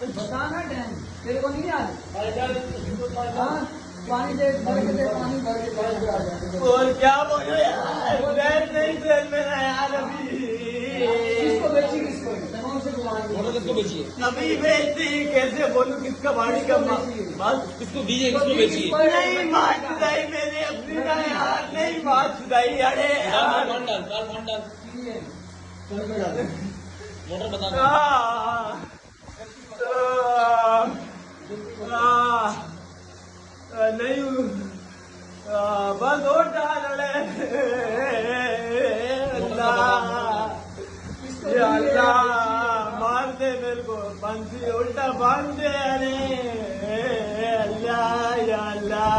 बताना डैम तेरे को नहीं याद? हाँ, पानी दे भर के दे, पानी भर के आ जाए। और क्या बोलो यार, डैम नहीं ट्रेन में ना यार अभी। किसको बेची? किसको किसको बेची? अभी बेची कैसे बोलूं, किसका बाड़ी का बात किसको दीजिए, किसको बेचिए? नहीं बात सुधाई मैंने अपनी ना यार, नहीं बात सुधाई। अरे मान डाल मोटर बता। नहीं बस और डाल अल्लाह मार दे मेरे को, बंसी उल्टा बांध दे। अरे अल्लाह या अल्लाह।